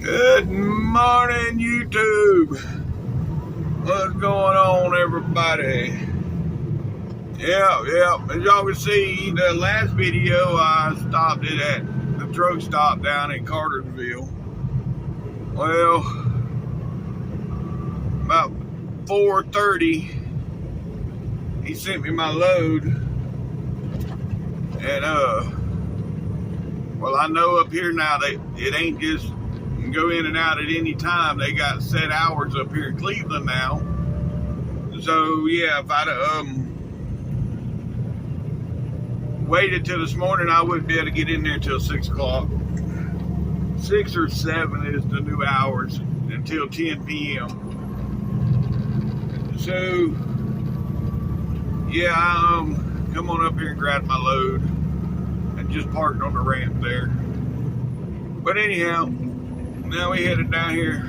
Good morning, YouTube. What's going on, everybody? Yeah. As y'all can see, the last video I stopped it at the truck stop down in Cartersville. Well, about 4:30, he sent me my load, and well, I know up here now that it ain't just go in and out at any time. They got set hours up here in Cleveland now. So yeah, if I'd waited till this morning, I wouldn't be able to get in there till 6 o'clock. 6 or 7 is the new hours until 10 p.m. So yeah, I come on up here and grab my load and just parked on the ramp there. But anyhow, now we headed down here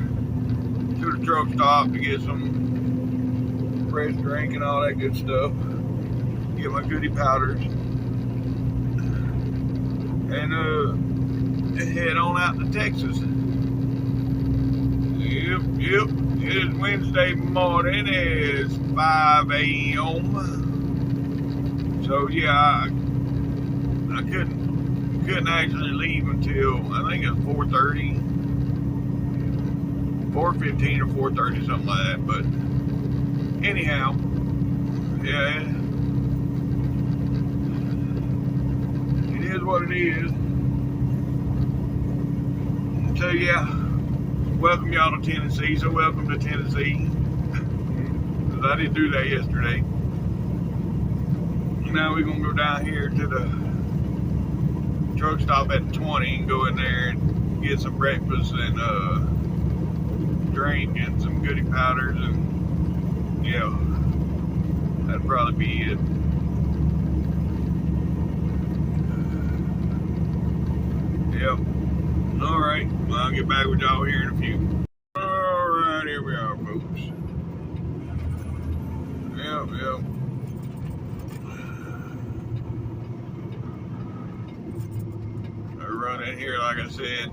to the truck stop to get some fresh drink and all that good stuff. Get my goodie powders. And head on out to Texas. Yep. It is Wednesday morning. It's 5 a.m. So yeah, I couldn't actually leave until I think it was 4:30. 4:15 or 4:30, something like that. But anyhow, yeah, it is what it is. So yeah, welcome y'all to Tennessee. So welcome to Tennessee, because I didn't do that yesterday. Now we're gonna go down here to the truck stop at 20 and go in there and get some breakfast and drink and some goodie powders, and yeah, that'd probably be it. Yep. Alright, well, I'll get back with y'all here in a few. Alright, here we are, folks. Yep. I run in here, like I said,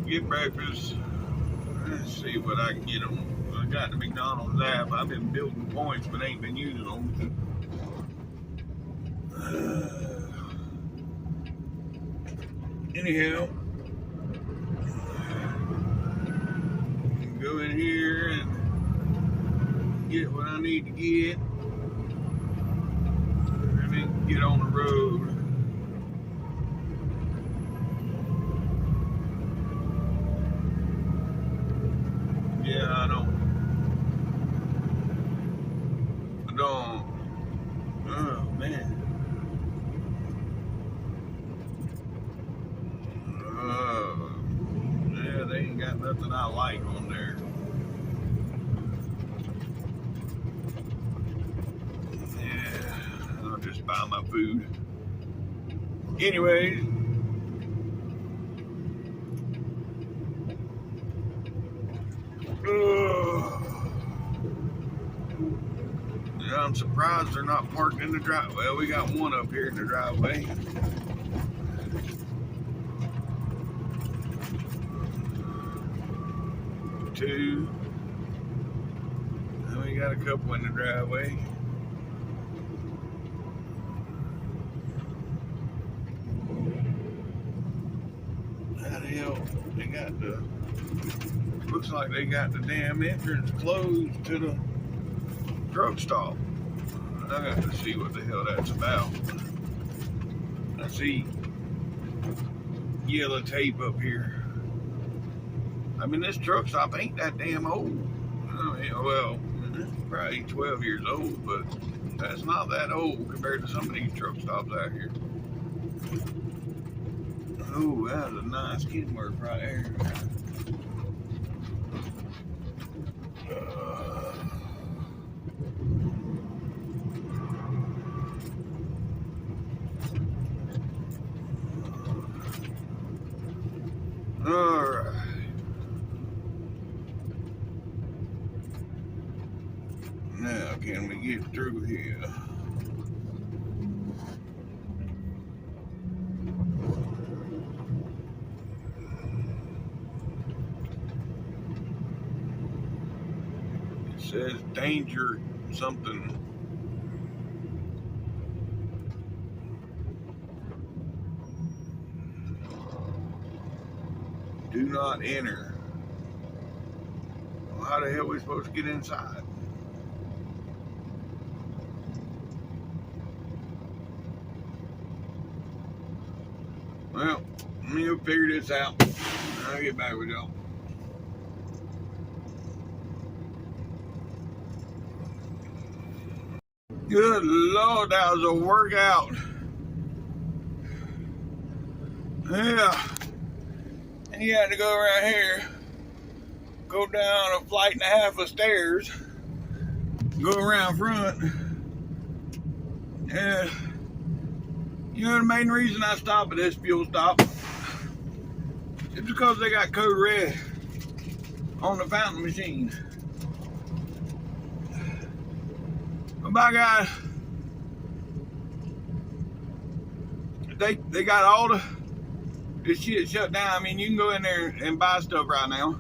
get breakfast. Let's see what I can get them. I got the McDonald's app. I've been building points, but ain't been using them. Anyhow, go in here and get what I need to get, and then get on the road. Yeah, I don't. Oh man. Yeah, they ain't got nothing I like on there. Yeah, I'll just buy my food. Anyways. Yeah, I'm surprised they're not parked in the driveway. Well, we got one up here in the driveway. Two. And we got a couple in the driveway. How the hell? They got the. Looks like they got the damn entrance closed to the truck stop. I got to see what the hell that's about. I see yellow tape up here. I mean, this truck stop ain't that damn old. I mean, well, it's probably 12 years old, but that's not that old compared to some of these truck stops out here. Oh, that's a nice Kenworth right there. Alright. Now, can we get through here? says danger something. Do not enter. Well, how the hell are we supposed to get inside? Well, let me figure this out. I'll get back with y'all. Good Lord, that was a workout. Yeah. And you had to go right here, go down a flight and a half of stairs, go around front. Yeah. You know the main reason I stop at this fuel stop is because they got code red on the fountain machines. But by God, they got all this shit shut down. I mean, you can go in there and buy stuff right now.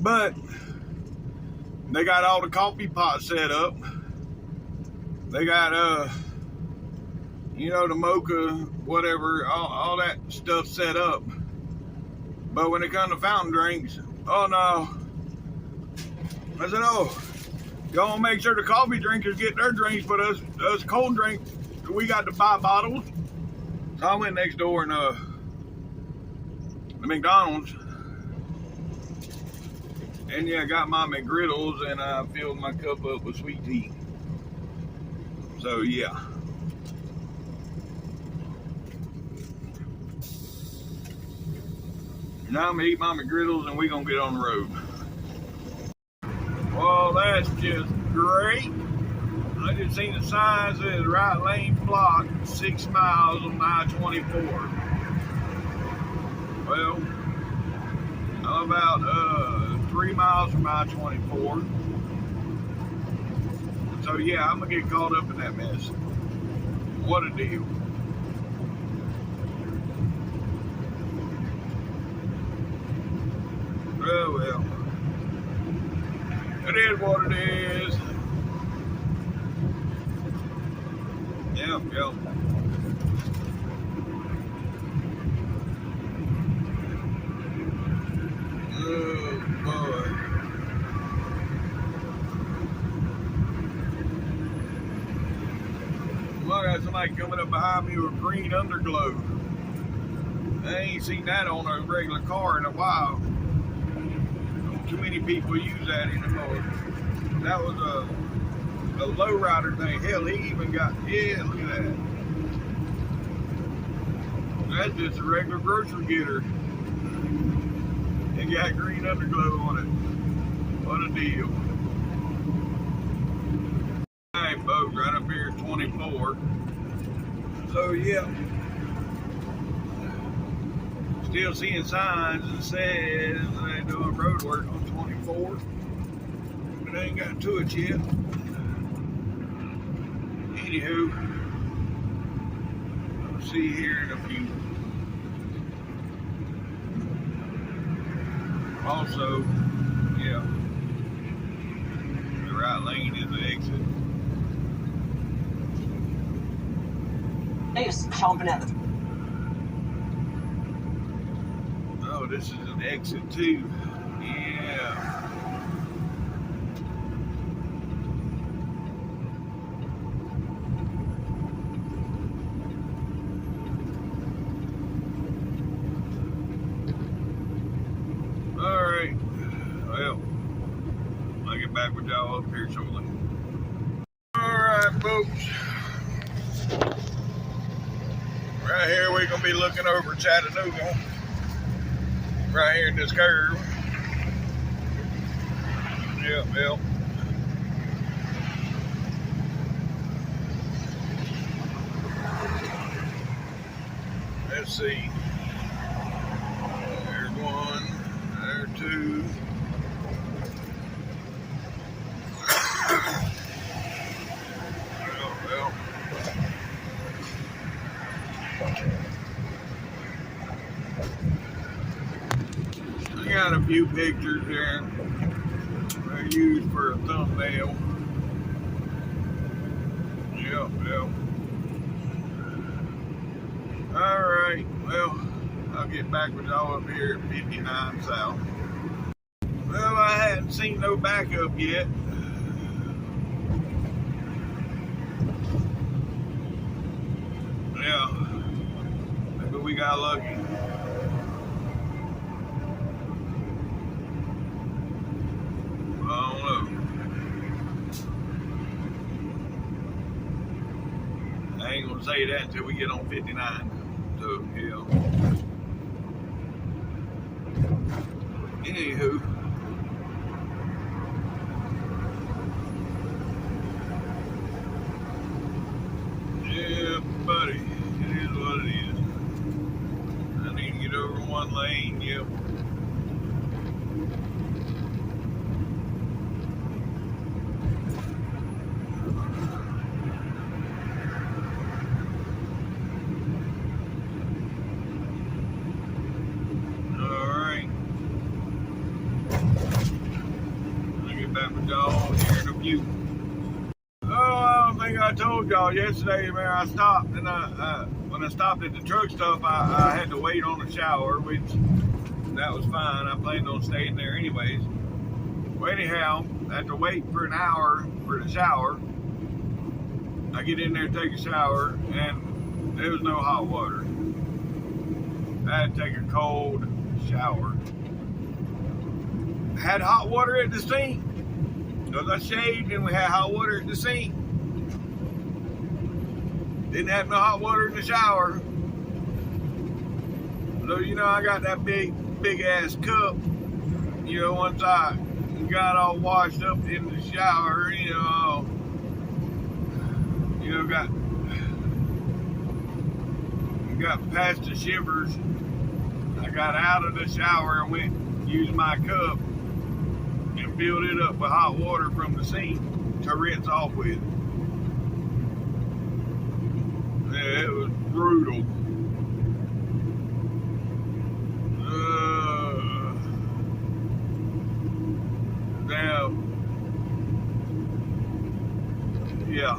But they got all the coffee pots set up. They got you know, the mocha, whatever, all that stuff set up. But when it comes to fountain drinks, oh no. I said, oh, y'all make sure the coffee drinkers get their drinks, but us cold drinks, we got to buy bottles. So I went next door and the McDonald's, and yeah, got my McGriddles, and I filled my cup up with sweet tea. So yeah. Now I'm gonna eat my McGriddles and we gonna get on the road. Well, that's just great. I just seen the sign says right lane blocked, 6 miles on I-24. Well, I'm about 3 miles from I-24. So yeah, I'm gonna get caught up in that mess. What a deal. Oh well. It is what it is. Yep. Oh boy. Well, I got somebody coming up behind me with green underglow. I ain't seen that on a regular car in a while. Too many people use that anymore. That was a lowrider thing. Hell, he even got, yeah, look at that. That's just a regular grocery getter. And got green underglow on it. What a deal. Alright folks, right up here at 24. So yeah. Still seeing signs that says they're doing road work on 24. But they ain't got to it yet. Anywho, I'll see you here in a few. Also, yeah, the right lane is the exit. They just chomping at the. Oh, this is an exit too. Yeah. Alright. Well, I'll get back with y'all up here shortly. Alright, folks. Right here we're going to be looking over Chattanooga. Right here in this curve. Yep. Let's see. There's one. There's two. Well. got a few pictures there I used for a thumbnail. Yep. Alright, well, I'll get back with y'all up here at 59 South. Well, I hadn't seen no backup yet. Yeah, maybe we got lucky. I don't know. I ain't gonna say that until we get on 59. So, yeah. Anywho. Yeah, buddy. It is what it is. I need to get over one lane, yep. Back with y'all here in a few. Oh, I don't think I told y'all yesterday, man. I stopped and when I stopped at the truck stop, I had to wait on the shower, which that was fine. I planned on staying there anyways. Well, anyhow, after waiting for an hour for the shower, I get in there to take a shower, and there was no hot water. I had to take a cold shower. I had hot water at the sink. Because I shaved and we had hot water at the sink. Didn't have no hot water in the shower. So, you know, I got that big ass cup. You know, once I got all washed up in the shower, got past the shivers. I got out of the shower and went and used my cup and filled it up with hot water from the sink to rinse off with. Yeah, it was brutal. Now, yeah,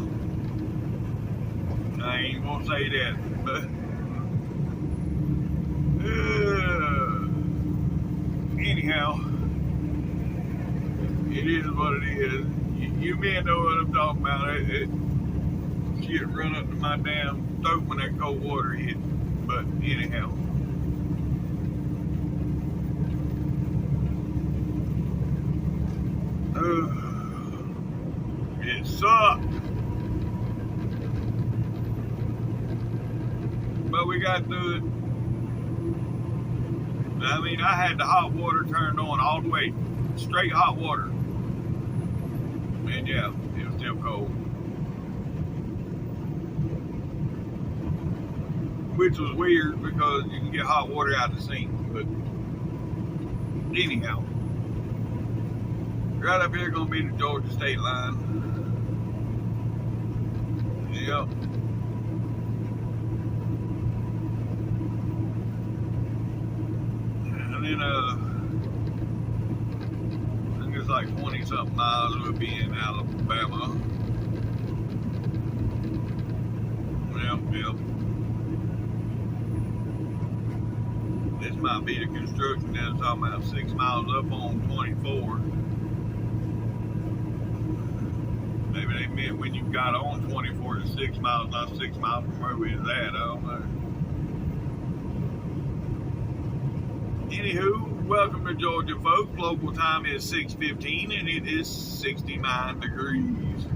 I ain't gonna say that, but anyhow. It is what it is. You men know what I'm talking about. Shit run up to my damn throat when that cold water hit. But anyhow. It sucked. But we got through it. I mean, I had the hot water turned on all the way. Straight hot water. And yeah, it was still cold. Which was weird because you can get hot water out of the sink. But anyhow, right up here gonna be the Georgia state line. Yep. And then it's like 20-something miles we'll be in Alabama. Yep. This might be the construction that's talking about 6 miles up on 24. Maybe they meant when you got on 24 to 6 miles, not 6 miles from where we was at. I don't know. Anywho, welcome to Georgia, folks. Local time is 6:15 and it is 69 degrees.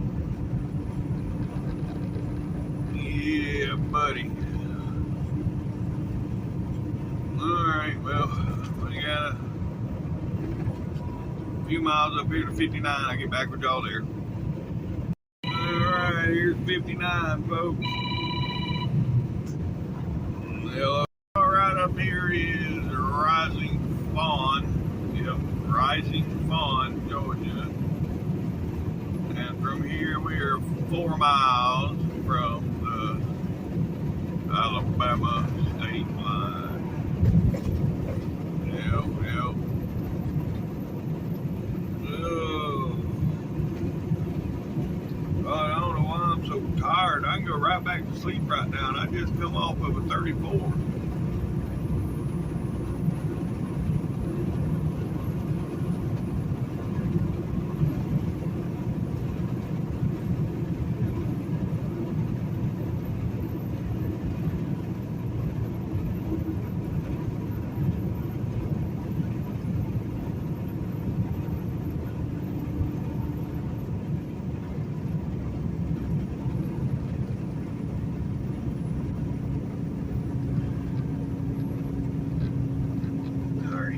Yeah, buddy. Alright, well, we got a few miles up here to 59. I'll get back with y'all there. Alright, here's 59, folks. Well, right up here is Rising Fawn. Yep, Rising Fawn, Georgia. And from here we are 4 miles from the Alabama state line. Yep. right back to sleep right now, and I just come off of a 34.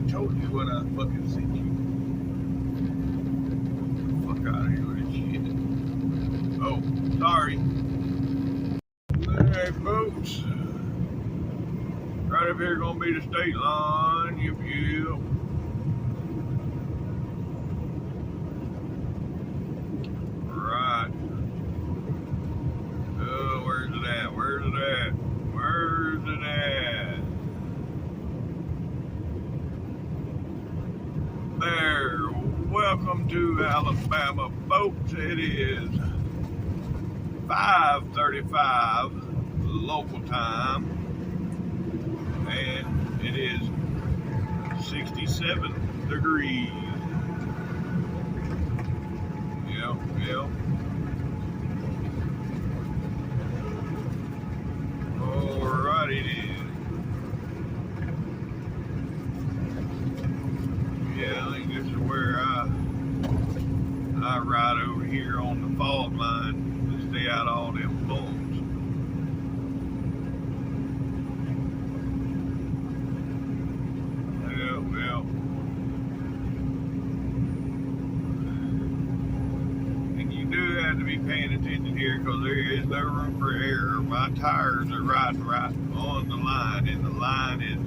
Told you what I fucking sent you. Fuck out of here with this shit. Oh, sorry. Alright, folks. Right up here gonna be the state line. Yep. Right. Oh, where's it at? Where's it at? Where's it at? There. Welcome to Alabama, folks. It is 5:35 local time, and it is 67 degrees. Yep. Alright, it is. Yeah, I think this is where I ride over here on the fog line to stay out of all them bumps. Well. And you do have to be paying attention here because there is no room for error. My tires are riding right on the line, and the line is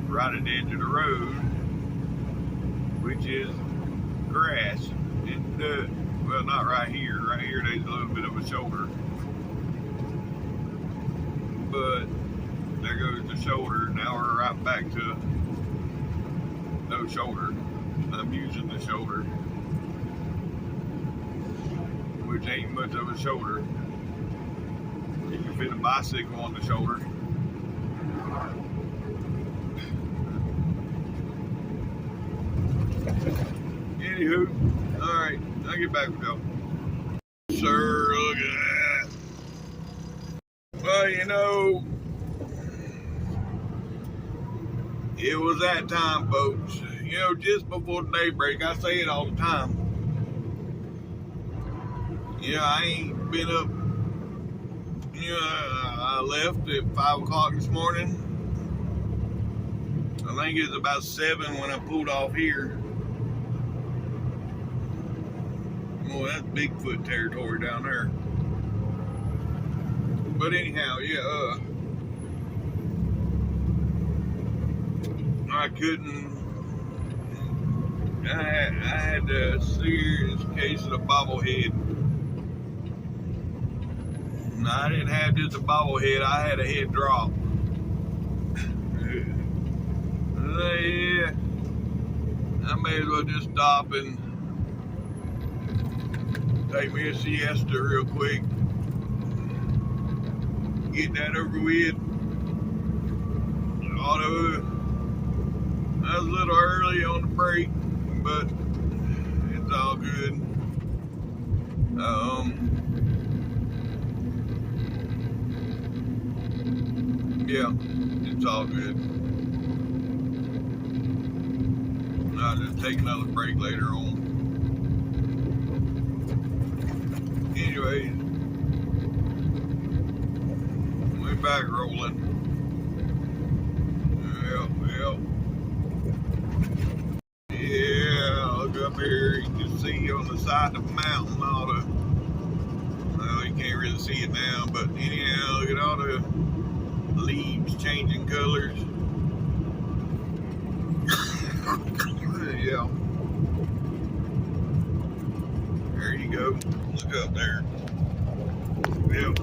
right at the edge of the road, which is grass and dirt. Well, not right here. Right here, there's a little bit of a shoulder. But there goes the shoulder. Now we're right back to no shoulder. I'm using the shoulder, which ain't much of a shoulder. You can fit a bicycle on the shoulder. Anywho, alright, I'll get back with y'all. Sir, look at that. Well, you know, it was that time, folks. You know, just before daybreak, I say it all the time. Yeah, I ain't been up. I left at 5 o'clock this morning. I think it was about 7 when I pulled off here. Oh, that's Bigfoot territory down there. But anyhow, yeah, I couldn't. I had a serious case of the bobblehead. And I didn't have just a bobblehead, I had a head drop. Yeah, I may as well just stop and take me a siesta real quick. Get that over with. Although I was a little early on the break, but it's all good. Yeah, it's all good. I'll just take another break later on. Anyways, we're back rolling. Yeah, look up here. You can see on the side of the mountain all the. Well, you can't really see it now, but anyhow, look at all the leaves changing colors. Yeah. There you go. Look up there. Yep.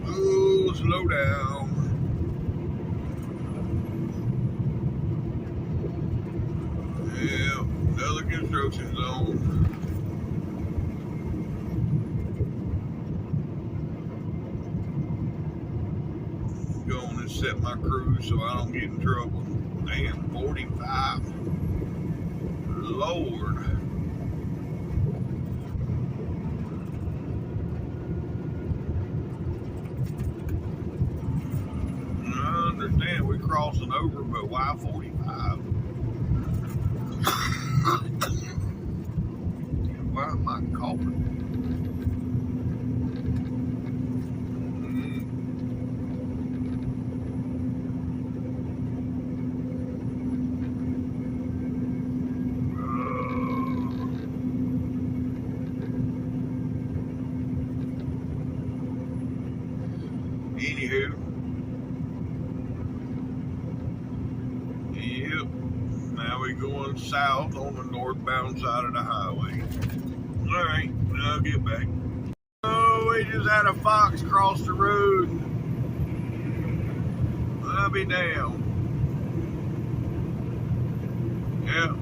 Oh, slow down. Yeah, another construction zone. set my cruise so I don't get in trouble. Damn, 45. Lord. I understand we're crossing over, but why 45? Why am I coughing? Anywho, yep, now we're going south on the northbound side of the highway. Alright, I'll get back. Oh, we just had a fox cross the road. I'll be damned. Yeah.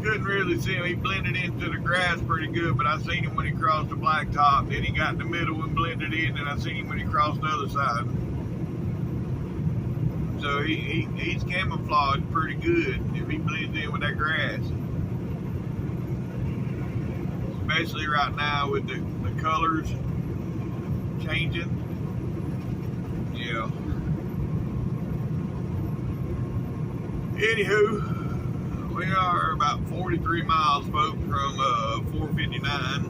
Couldn't really see him. He blended into the grass pretty good, but I seen him when he crossed the blacktop. Then he got in the middle and blended in, and I seen him when he crossed the other side. So he's camouflaged pretty good if he blends in with that grass. Especially right now with the colors changing. Yeah. Anywho, we are about 43 miles, folks, from 459.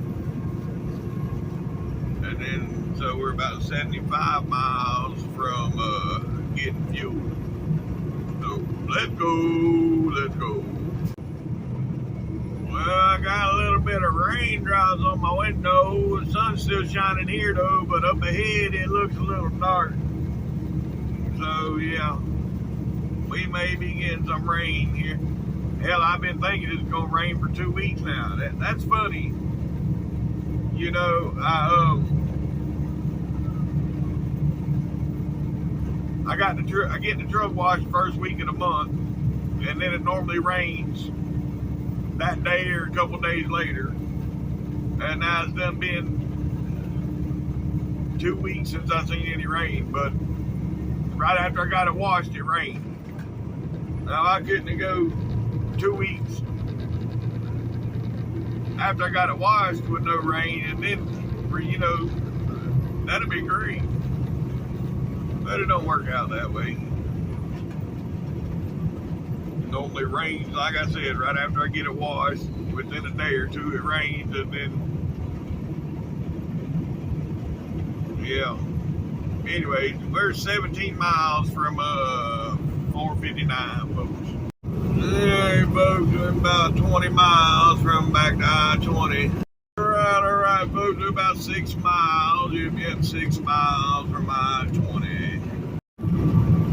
And then, so we're about 75 miles from getting fuel. So, let's go, let's go. Well, I got a little bit of raindrops on my window. The sun's still shining here, though, but up ahead it looks a little dark. So, yeah, we may be getting some rain here. Hell, I've been thinking it's going to rain for 2 weeks now. That's funny. You know, I get the truck washed first week of the month, and then it normally rains that day or a couple days later. And now it's done been 2 weeks since I've seen any rain, but right after I got it washed, it rained. Now I couldn't go 2 weeks after I got it washed with no rain, and then, you know, that'd be great. But it don't work out that way. It normally rains, like I said, right after I get it washed. Within a day or two, it rains, and then, yeah. Anyways, we're 17 miles from 459, folks. Hey, folks, we're about 20 miles from back to I-20. All right, folks, we're about 6 miles. You're getting 6 miles from I-20.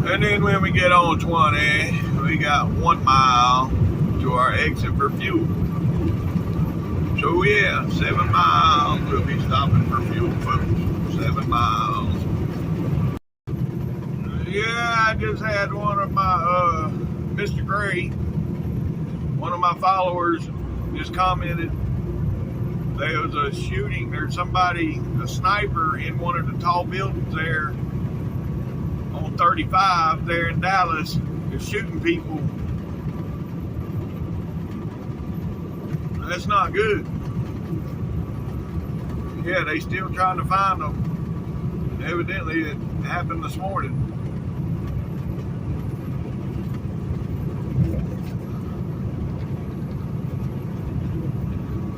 And then when we get on 20, we got 1 mile to our exit for fuel. So, yeah, 7 miles. We'll be stopping for fuel, folks. 7 miles. Yeah, I just had one of my, Mr. Gray, one of my followers, just commented there was a shooting, there's somebody, a sniper in one of the tall buildings there on 35 there in Dallas, is shooting people. That's not good. Yeah, they still trying to find them. Evidently it happened this morning.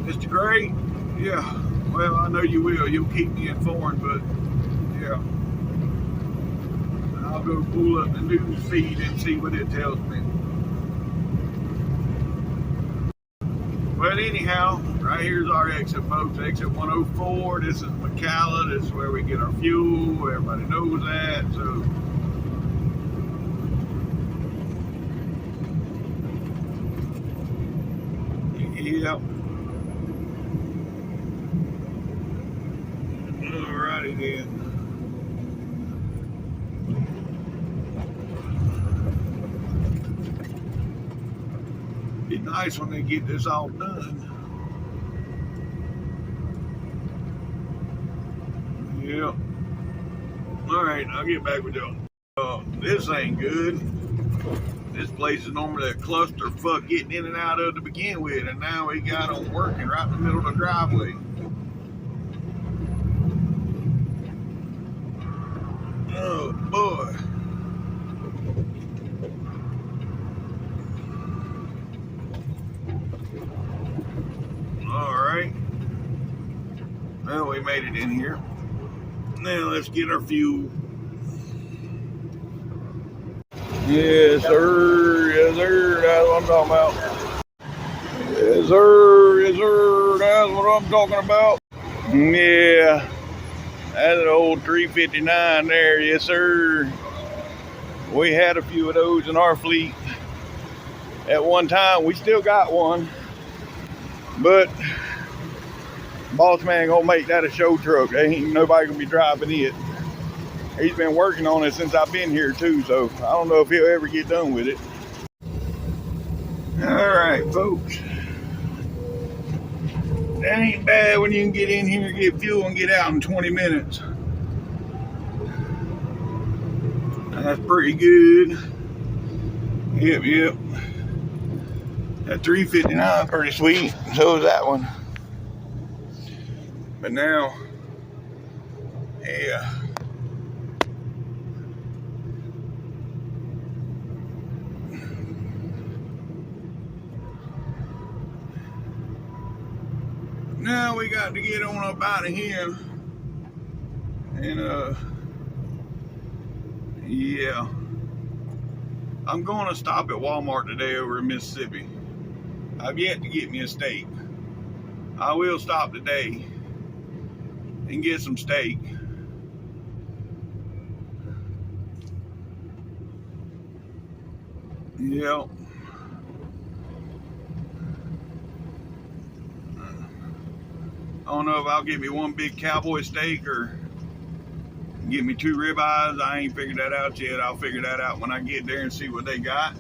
Mr. Gray, yeah, well, I know you will. You'll keep me informed, but yeah, I'll go pull up the news feed and see what it tells me. But anyhow, right here's our exit, folks. Exit 104. This is McCalla. This is where we get our fuel. Everybody knows that. So, yep. Alrighty then. Be nice when they get this all done. Yep. Alright. Alright, I'll get back with y'all. This ain't good. This place is normally a clusterfuck getting in and out of to begin with, and now we got them working right in the middle of the driveway. Oh boy. Alright. Well, we made it in here. Now let's get our fuel. Yes, sir. Yes, sir. That's what I'm talking about. Yes, sir. Yes, sir. That's what I'm talking about. Yeah. That's an old 359 there. Yes, sir. We had a few of those in our fleet at one time. We still got one. But boss man gonna make that a show truck. Ain't nobody gonna be driving it. He's been working on it since I've been here too, so I don't know if he'll ever get done with it. Alright, folks. That ain't bad when you can get in here, get fuel, and get out in 20 minutes. That's pretty good. Yep. That 359 is pretty sweet. So is that one. But now, yeah. Now we got to get on up out of here. And yeah. I'm going to stop at Walmart today over in Mississippi. I've yet to get me a steak. I will stop today and get some steak. Yep. I don't know if I'll get me one big cowboy steak or get me 2 ribeyes. I ain't figured that out yet. I'll figure that out when I get there and see what they got.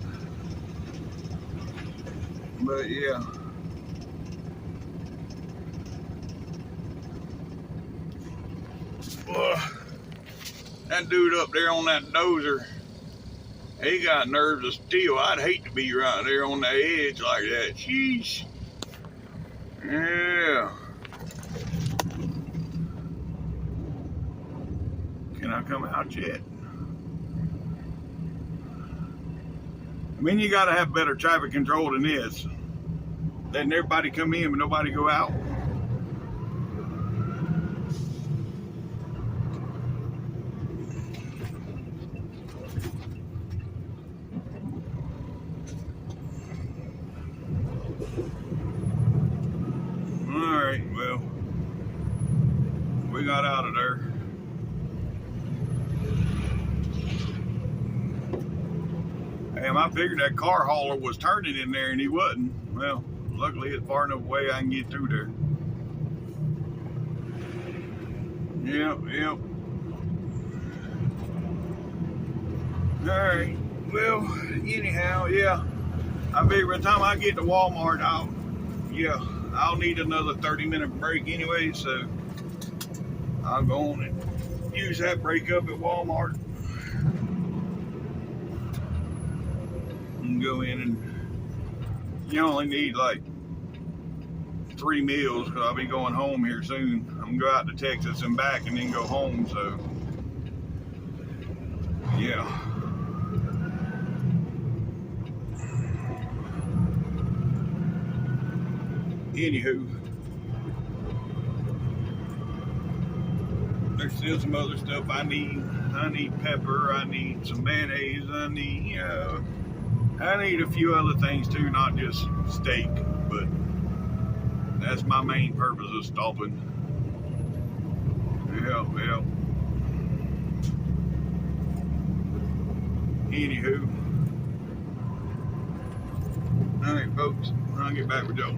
But yeah. That dude up there on that dozer, he got nerves of steel. I'd hate to be right there on the edge like that. Sheesh. Yeah. Can I come out yet? I mean, you gotta have better traffic control than this. Letting everybody come in but nobody go out. Alright, well, we got out of there. Damn, I figured that car hauler was turning in there and he wasn't. Well, luckily it's far enough away I can get through there. Yep. Alright, well, anyhow, yeah. I figure by the time I get to Walmart, I'll need another 30-minute break anyway, so I'll go on and use that break up at Walmart. And go in, and you only need like 3 meals because I'll be going home here soon. I'm gonna go out to Texas and back and then go home, so yeah. Anywho, there's still some other stuff I need. I need pepper, I need some mayonnaise, I need a few other things too, not just steak, but that's my main purpose of stopping. Yeah. Anywho. Alright, folks, I'll get back with y'all.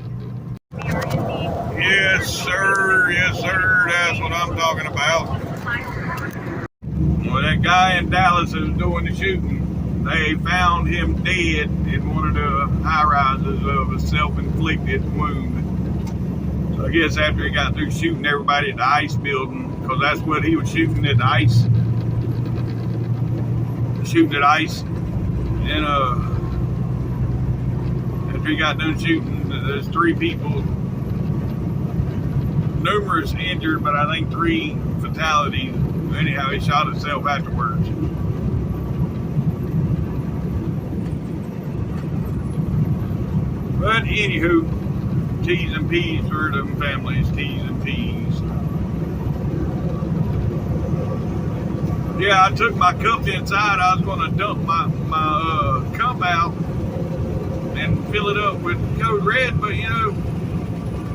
Yes, sir. That's what I'm talking about. Well, that guy in Dallas who's doing the shooting, they found him dead in one of the high-rises of a self-inflicted wound. So I guess after he got through shooting everybody at the ice building, because that's what he was shooting at the ice shooting at ice. And after he got done shooting, there's 3 people, numerous injured, but I think 3 fatalities. Anyhow, he shot himself afterwards. But anywho, T's and P's for them families, T's and P's. Yeah, I took my cup inside. I was going to dump my cup out and fill it up with Code Red, but you know,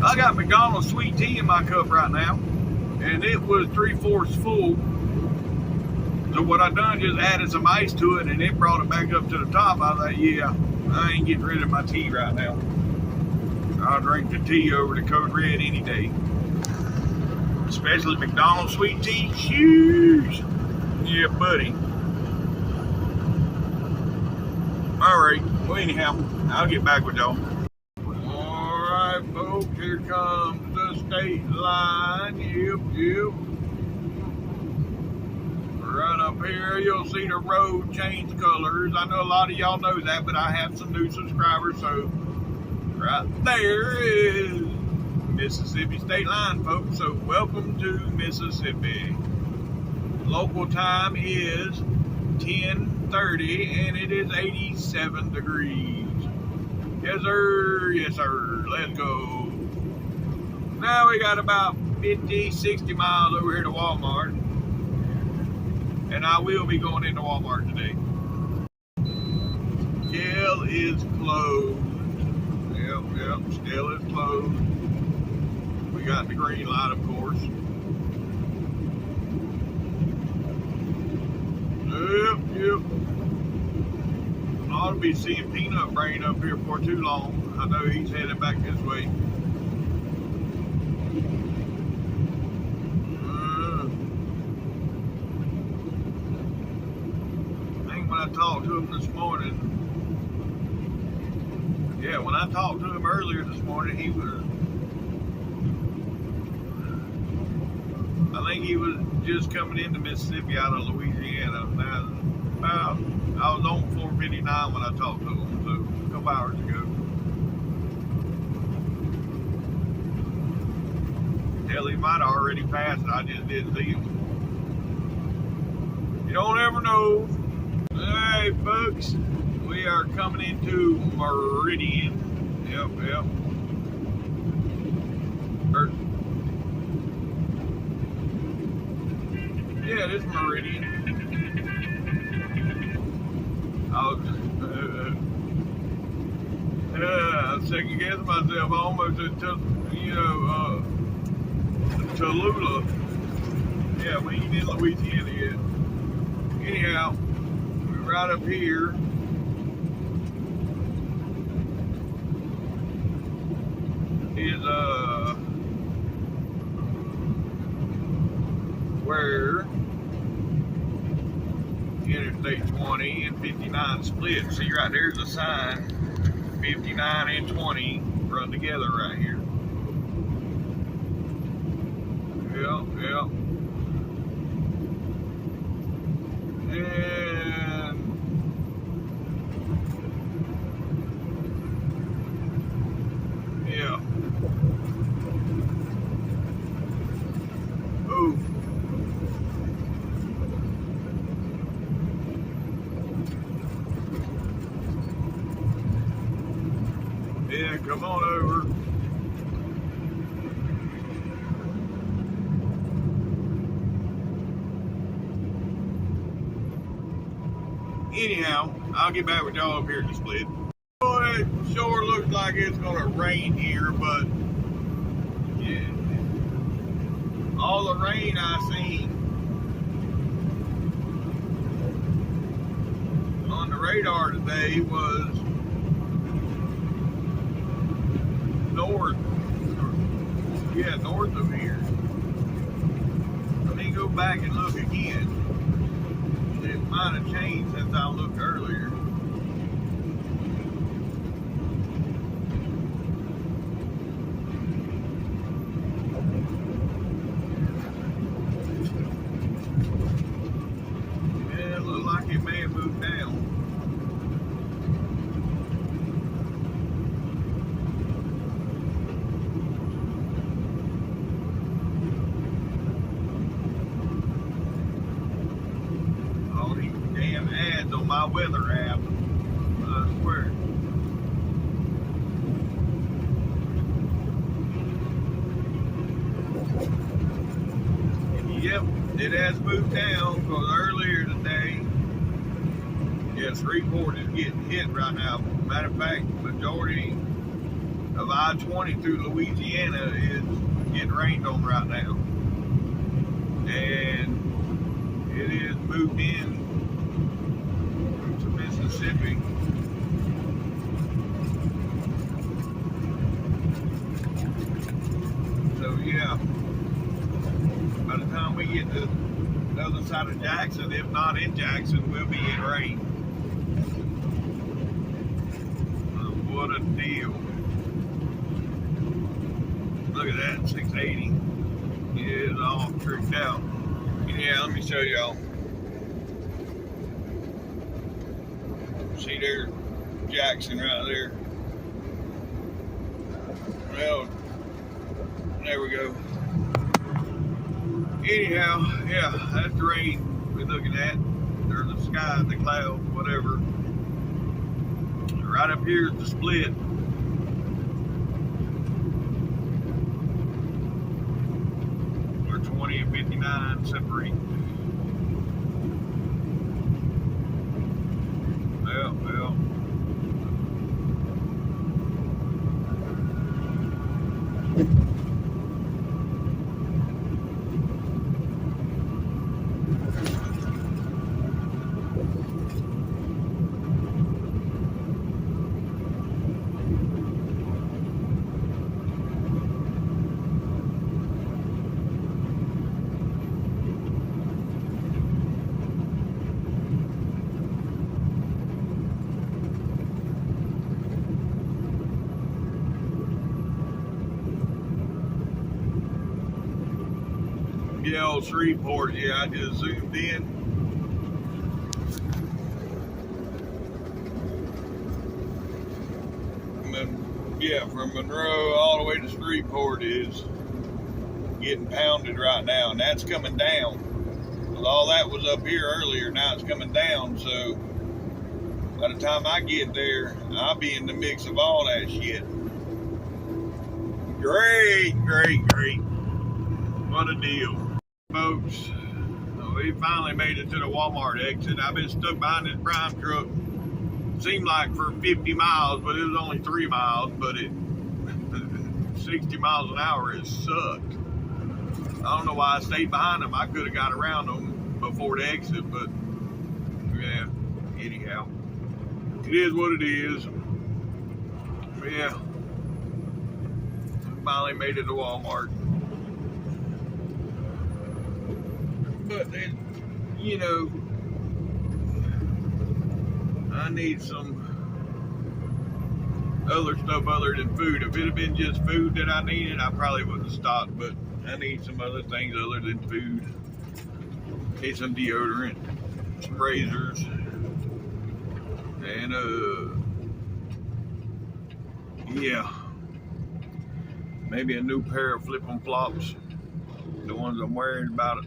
I got McDonald's sweet tea in my cup right now, and it was 3/4 full. So what I done, just added some ice to it, and it brought it back up to the top. I was like, yeah, I ain't getting rid of my tea right now. I'll drink the tea over the Code Red any day. Especially McDonald's sweet tea. Huge. Yeah, buddy. Alright, well anyhow, I'll get back with y'all. Alright folks, here comes the state line. Yep. Right up here, you'll see the road change colors. I know a lot of y'all know that, but I have some new subscribers, so right there is Mississippi state line, folks. So welcome to Mississippi. Local time is 10:30 and it is 87 degrees. Yes sir, let's go. Now we got about 50-60 miles over here to Walmart, and I will be going into Walmart today. Scale is closed. Yep, scale is closed. We got the green light, of course. Yep. I ought to be seeing Peanut Brain up here for too long. I know he's headed back this way. I think when I talked to him this morning, when I talked to him earlier this morning, I think he was just coming into Mississippi out of Louisiana. Now, I was on 459 when I talked to him, so a couple hours ago. Hell, he might have already passed it. I just didn't see him. You don't ever know. Alright, folks. We are coming into Meridian. Yep. Yeah, this is Meridian. I was second guessing myself. I almost took, Tallulah. Yeah, we ain't in Louisiana yet. Anyhow, we're right up here. Is where Interstate 20 and 59 split. See right there's a sign. 59 and 20 run together right here. Yep. And yeah. Ooh. Yeah, come on over. Anyhow, I'll get back with y'all up here at the split. Oh, it sure looks like it's gonna rain here, but yeah, all the rain I seen on the radar today was north of here. Let me go back and look again. It might have changed since I looked earlier. Yeah, it looked like it may have moved it has moved down because earlier today, yeah, Shreveport is getting hit right now. Matter of fact, majority of I-20 through Louisiana is getting rained on right now. And it is moved in to Mississippi. So yeah, by the time we get to the other side of Jackson, if not in Jackson, we'll be in rain. What a deal. Look at that, 680. Yeah, it's all tricked out. Yeah, let me show y'all. See there, Jackson right there. Well, there we go. Anyhow, yeah, that's the rain we're looking at. There's the sky, the clouds, whatever. Right up here is the split. Where 20 and 59 separate. Well. Yeah, old Shreveport, yeah, I just zoomed in. And then, yeah, from Monroe all the way to Shreveport is getting pounded right now, and that's coming down. Well, all that was up here earlier, now it's coming down, so by the time I get there, I'll be in the mix of all that shit. Great. What a deal. Folks, we finally made it to the Walmart exit. I've been stuck behind this prime truck, seemed like for 50 miles, but it was only 3 miles, but it 60 miles an hour, it sucked. I don't know why I stayed behind them. I could have got around them before the exit, but yeah, anyhow, it is what it is. Yeah, finally made it to Walmart. But then, you know, I need some other stuff other than food. If it had been just food that I needed, I probably wouldn't have stopped, but I need some other things other than food. Need some deodorant, some razors, and yeah, maybe a new pair of flip-on-flops. The ones I'm wearing about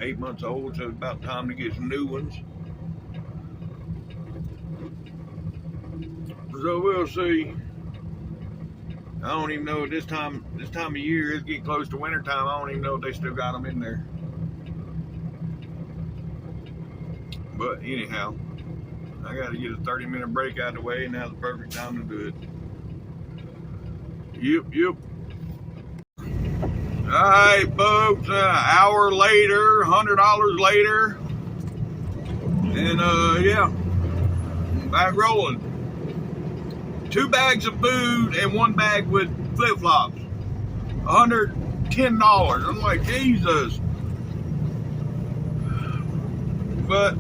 8 months old, so it's about time to get some new ones. So we'll see. I don't even know this time of year, it's getting close to winter time. I don't even know if they still got them in there. But anyhow, I got to get a 30-minute break out of the way, and now's the perfect time to do it. Yep. Alright, folks, an hour later, $100 later, and yeah, back rolling. 2 bags of food and 1 bag with flip-flops, $110. I'm like, Jesus. But,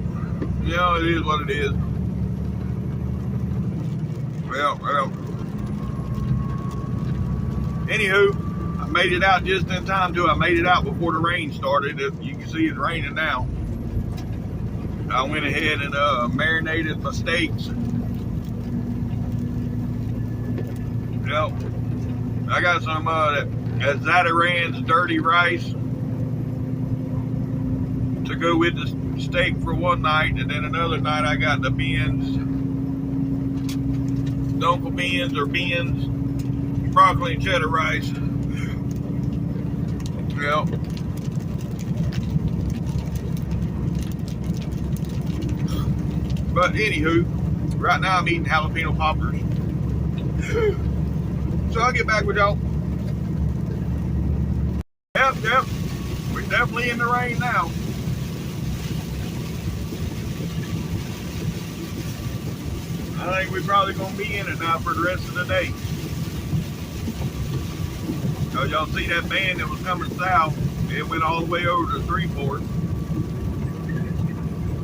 you know, it is what it is. Well. Anywho, I made it out just in time too. I made it out before the rain started. You can see it's raining now. I went ahead and marinated my steaks. Yep. I got some that Zataran's dirty rice to go with the steak for one night, and then another night I got the beans, dunkel beans or beans, broccoli and cheddar rice. Yep. But anywho, right now I'm eating jalapeno poppers. So I'll get back with y'all. Yep. We're definitely in the rain now. I think we're probably going to be in it now for the rest of the day. So y'all see that band that was coming south, it went all the way over to Shreveport.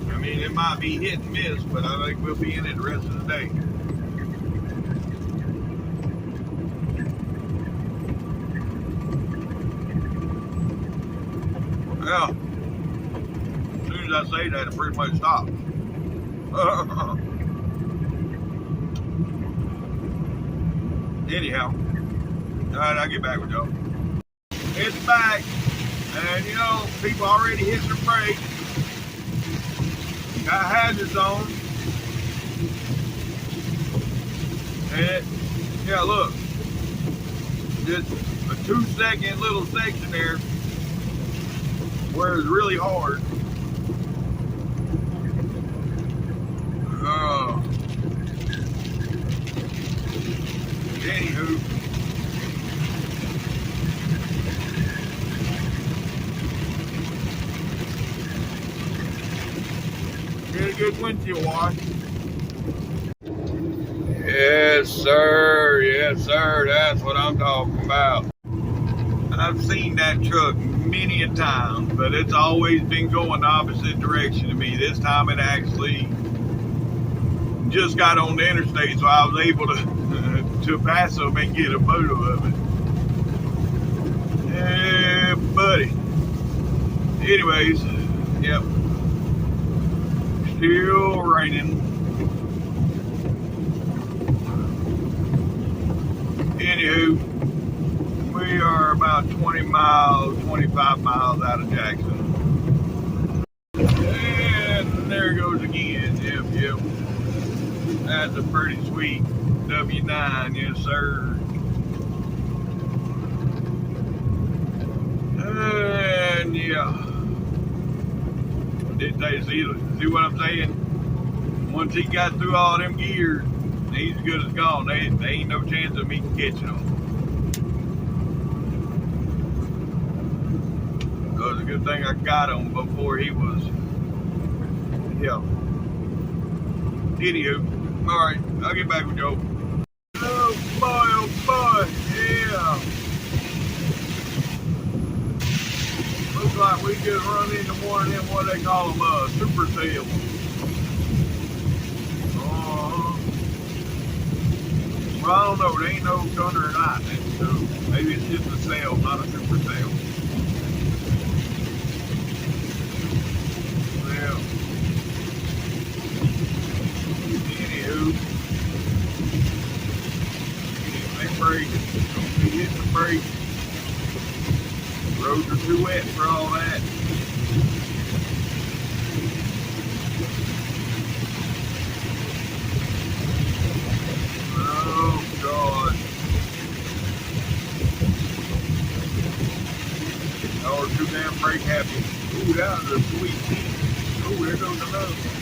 I mean, it might be hit and miss, but I think we'll be in it the rest of the day. Well, as soon as I say that, it pretty much stops. Anyhow, alright, I'll get back with y'all. It's back, and you know, people already hit their brakes. Got hazards on. And yeah, look, just a 2-second little section there where it's really hard. Anywho, get a good windshield wash. Yes, sir. Yes, sir. That's what I'm talking about. I've seen that truck many a time, but it's always been going the opposite direction to me. This time it actually just got on the interstate, so I was able to pass them and get a photo of it. Yeah, buddy. Anyways, yep. Still raining. Anywho, we are about 25 miles out of Jackson. And there it goes again. Yep. That's a pretty sweet W9, yes sir. And yeah. Did they see what I'm saying? Once he got through all them gears, he's as good as gone. They ain't no chance of me catching him. It was a good thing I got him before he was, yeah. Anywho, alright, I'll get back with y'all. Oh boy, yeah. Looks like we just run into one of them, what they call them, super sails. Well, I don't know, there ain't no thunder or lightning, so maybe it's just a sail, not a super sail. Well, anywho, they break. Don't be hitting the brakes. Roads are too wet for all that. Oh, God. Oh, we're too damn brake happy. Ooh, that was a sweet piece. Ooh, there goes another one.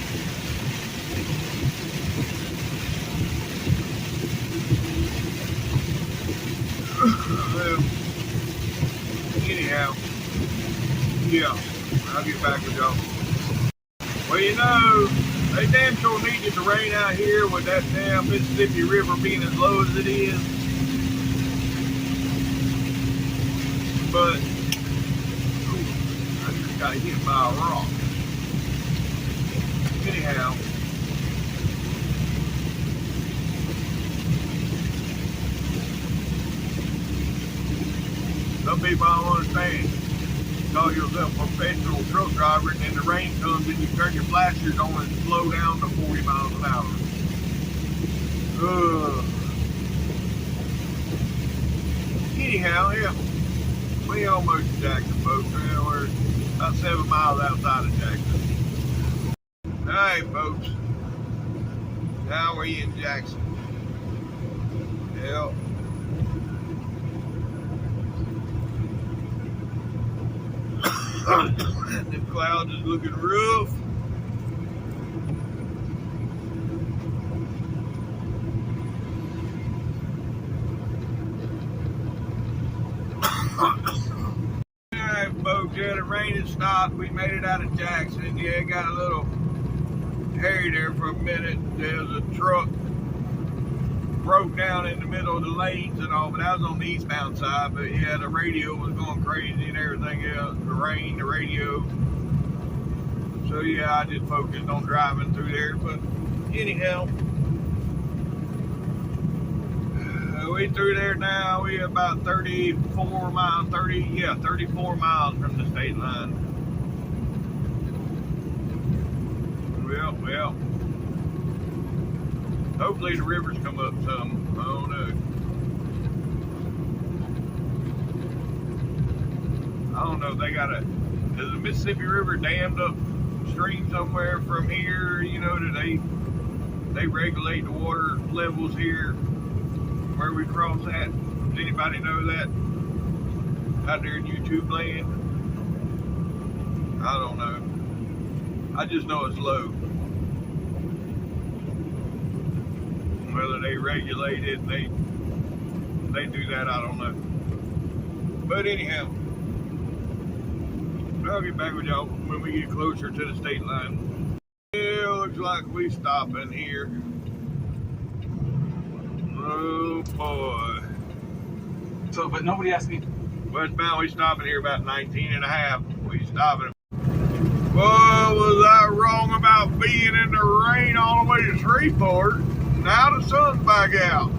Anyhow, yeah, I'll get back with y'all. Well, you know, they damn sure needed to rain out here with that damn Mississippi River being as low as it is. But, ooh, I just got hit by a rock. Anyhow, some people don't understand. You call yourself a professional truck driver, and then the rain comes and you turn your flashers on and slow down to 40 miles an hour. Anyhow, yeah, we almost to Jackson, folks. We're about 7 miles outside of Jackson. All right, folks. Now we're in Jackson. Yep. The clouds is looking rough. stopped. We made it out of Jackson. Yeah, it got a little hairy there for a minute. There was a truck broke down in the middle of the lanes and all, but that was on the eastbound side. But yeah, the radio was going crazy and everything else. The rain, the radio. So yeah, I just focused on driving through there. But anyhow, we through there now. We about 34 miles, 34 miles from the state line. Well. Hopefully the rivers come up some. I don't know. I don't know if they got is the Mississippi River dammed up stream somewhere from here? You know, do they regulate the water levels here where we cross at? Does anybody know that out there in YouTube land? I don't know. I just know it's low. Whether they regulate it, they do that, I don't know. But anyhow, I'll get back with y'all when we get closer to the state line. Yeah, looks like we stopping here. Oh boy. So, but nobody asked me. Westbound, we stopping here about 19 and a half. We stopping. Boy, was I wrong about being in the rain all the way to Shreveport. Now the sun's back out.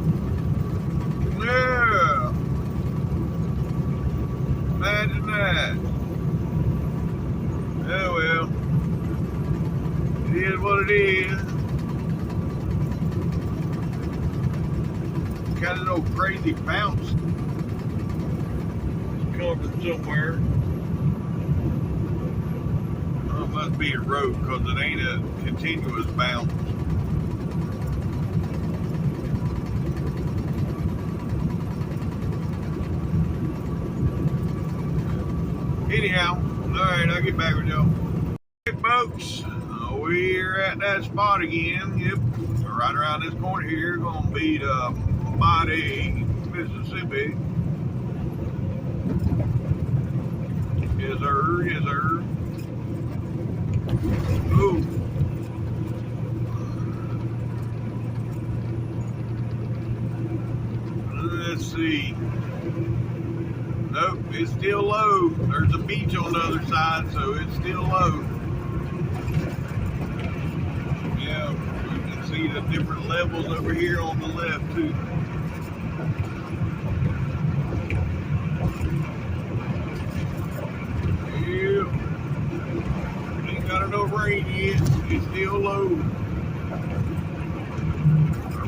Yeah. Imagine that. Oh well. It is what it is. Got an old crazy bounce. It's coming from somewhere. Oh, it must be a road because it ain't a continuous bounce. Anyhow, alright, I'll get back with y'all. Hey folks, we're at that spot again. Yep, right around this corner here, gonna be the mighty Mississippi. Yes sir, yes sir. Ooh. Let's see. Nope, it's still low. There's a beach on the other side, so it's still low. Yeah, you can see the different levels over here on the left, too. Yep. Ain't got enough rain yet. It's still low.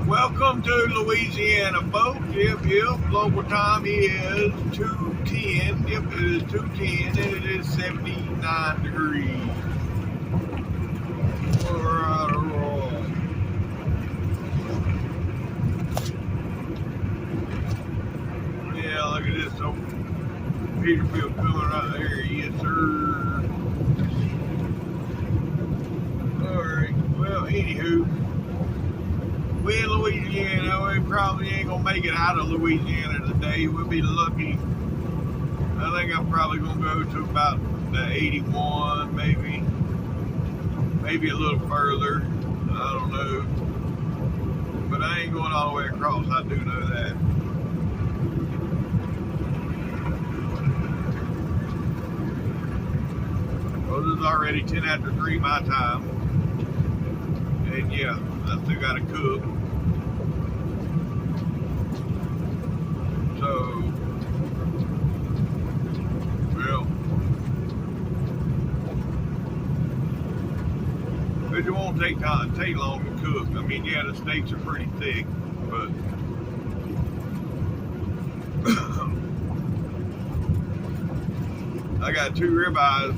Welcome to Louisiana, folks. Yep. Local time is 2:10. Yep, it is 2:10 and it is 79 degrees. Alright. Yeah, look at this old Peterbilt coming right there. Yes, sir. Alright, well, anywho. We in Louisiana, we probably ain't gonna make it out of Louisiana today. We'll be lucky. I think I'm probably gonna go to about the 81, maybe a little further. I don't know. But I ain't going all the way across, I do know that. Well, this is already 10 after 3 my time. And yeah, I still gotta cook. So, well, it won't take long to cook. I mean, yeah, the steaks are pretty thick, but I got 2 ribeyes.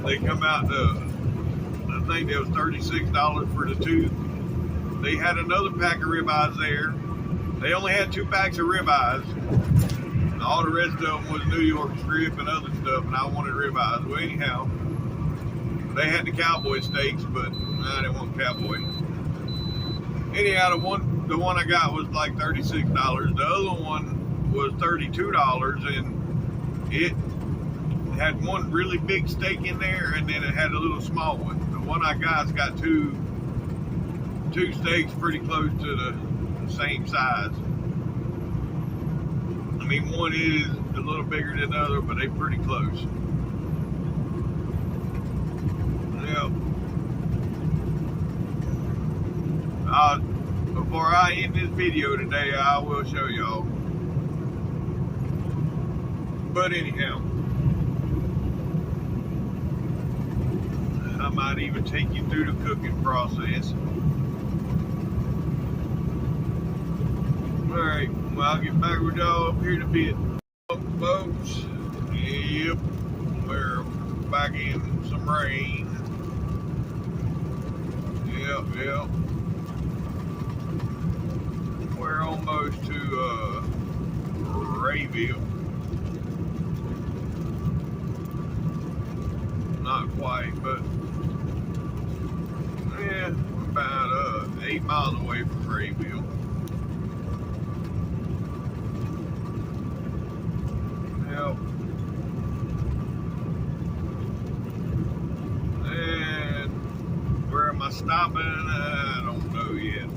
They come out to, I think it was $36 for the 2. They had another pack of ribeyes there. They only had 2 packs of ribeyes. All the rest of them was New York strip and other stuff, and I wanted ribeyes. Well, anyhow, they had the cowboy steaks, but I didn't want cowboy. Anyhow, the one I got was like $36. The other one was $32, and It had one really big steak in there, and then it had a little small one. The one I got's got two steaks pretty close to the same size. I mean, one is a little bigger than the other, but they're pretty close. Yeah. Before I end this video today, I will show y'all. But anyhow, I might even take you through the cooking process. Alright, well, I'll get back with y'all up here in a bit. Folks, yep, we're back in some rain. Yep. We're almost to Rayville. Not quite, but yeah, we're about 8 miles away from Rayville. Yep. And where am I stopping? I don't know yet.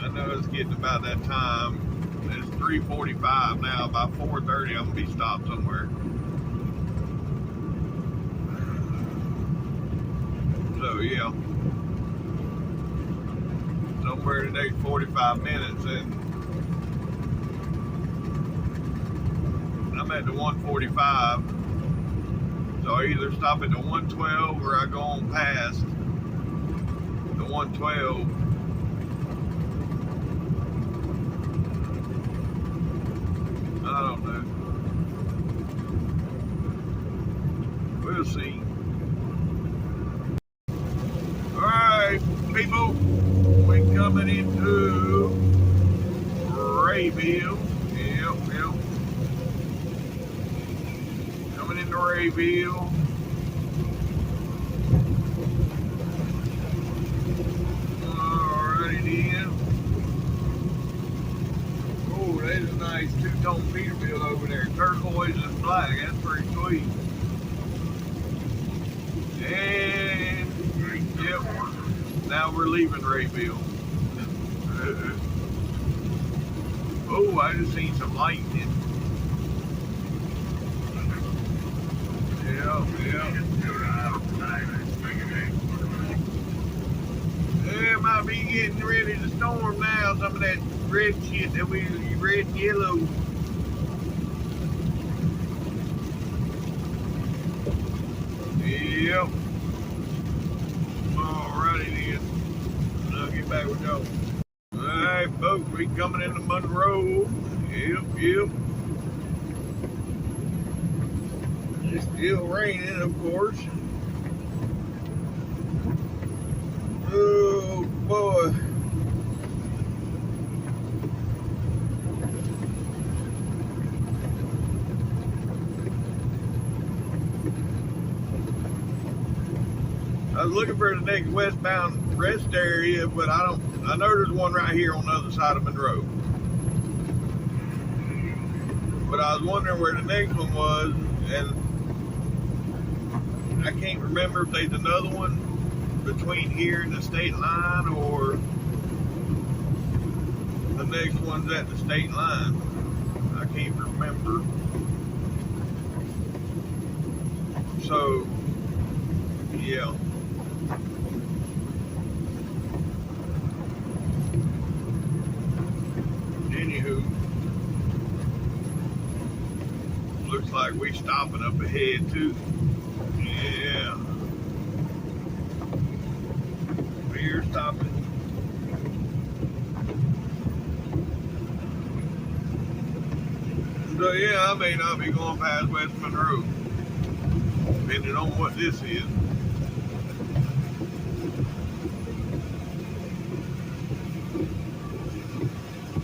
I know it's getting about that time. It's 3:45 now. By 4:30, I'm gonna be stopped somewhere. So yeah, somewhere in the next 45 minutes, and I'm at the 145. So I either stop at the 112 or I go on past the 112. I don't know. We'll see. Alright, people, we're coming into Rayville. Yep. Coming into Rayville. Alrighty then. Oh, there's a nice two-tone Peterbilt over there. Turquoise and black. That's pretty sweet. And yep, now we're leaving Rayville. Oh, I just seen some lightning. Yeah. It might be getting ready to storm now. Some of that red shit that we red and yellow. Yep. Alrighty then. I'll get back with y'all. Alright, folks, we coming into Monroe. Yep. It's still raining, of course. Oh boy. I was looking for the next westbound rest area, but I know there's one right here on the other side of Monroe. But I was wondering where the next one was, and I can't remember if there's another one between here and the state line, or the next one's at the state line. I can't remember. So, yeah. Anywho, looks like we stopping up ahead too. Yeah. We're stopping. So yeah, I may not be going past West Monroe, depending on what this is.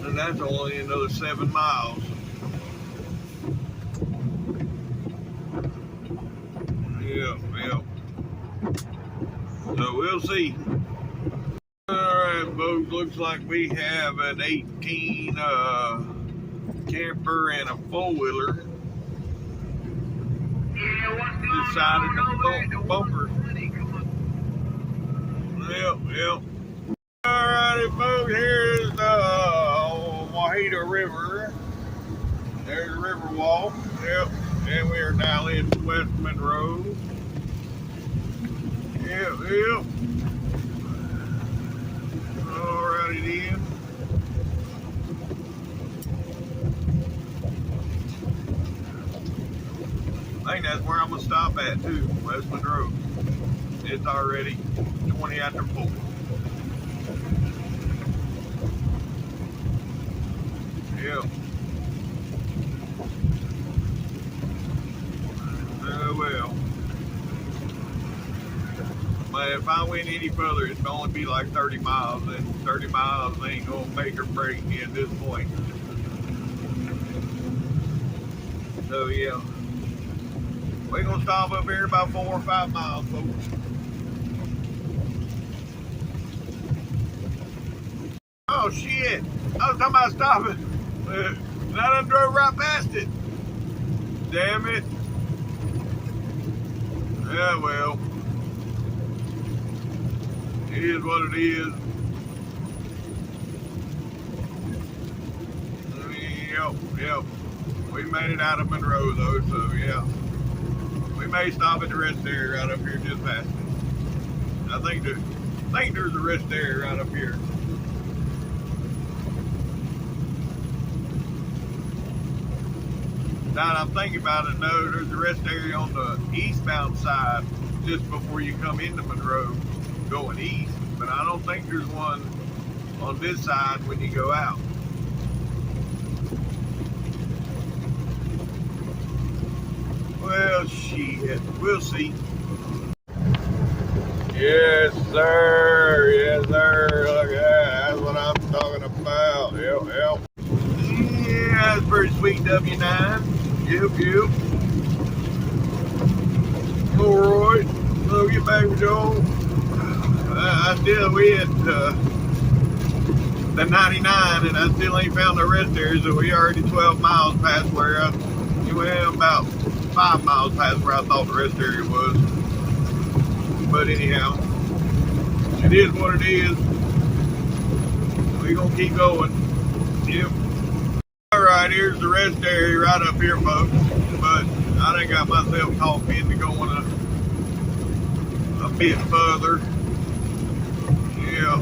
And that's only another 7 miles. Yep. So we'll see. Alright, folks, looks like we have an 18 camper and a four-wheeler This side of the bumpers. Yep. Alrighty, folks, here's the Wahita River. There's the river walk. Yep. And we are now in West Monroe. Yep. Alrighty then. I think that's where I'm gonna stop at too, West Monroe. It's already 20 after 4. Yep. Well. But if I went any further, it's gonna only be like 30 miles, and 30 miles ain't gonna make or break me at this point. So yeah. We're gonna stop up here about 4 or 5 miles, folks. Oh shit! I was talking about stopping. And I done drove right past it. Damn it. Yeah, well. It is what it is. Yep. We made it out of Monroe though, so yeah. We may stop at the rest area right up here just past it. I think there's a rest area right up here. Now that I'm thinking about it, no, there's a rest area on the eastbound side just before you come into Monroe going east. But I don't think there's one on this side when you go out. Well, shit, we'll see. Yes, sir. Look at that. That's what I'm talking about. Yep. Yeah, that's pretty sweet W9. Yep. Alright. So get back with y'all. I still with the 99, and I still ain't found the rest area, so we already 12 miles past where you went about 5 miles past where I thought the rest area was. But anyhow, it is what it is. We're gonna keep going. Yep. Alright, here's the rest area right up here, folks. But I done got myself talked into going a bit further. Yeah.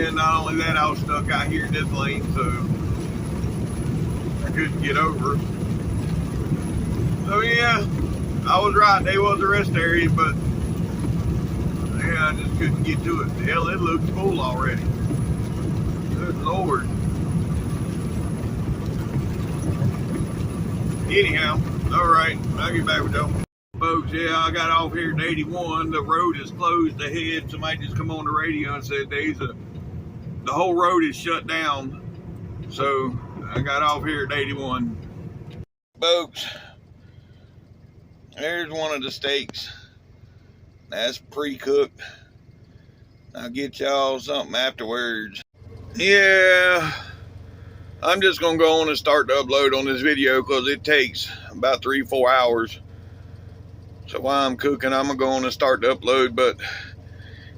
And not only that, I was stuck out here in this lane, so I couldn't get over. So yeah, I was right. There was a rest area, but yeah, I just couldn't get to it. Hell, it looks full already. Good Lord. Anyhow, alright, I'll get back with y'all. Folks, yeah, I got off here at 81. The road is closed ahead. Somebody just come on the radio and said the whole road is shut down. So I got off here at 81. Folks, there's one of the steaks. That's pre-cooked. I'll get y'all something afterwards. Yeah, I'm just gonna go on and start to upload on this video because it takes about 3-4 hours. So while I'm cooking, I'm gonna go on and start to upload. But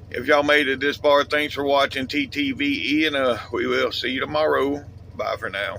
if y'all made it this far, thanks for watching TTVE, and we will see you tomorrow. Bye for now.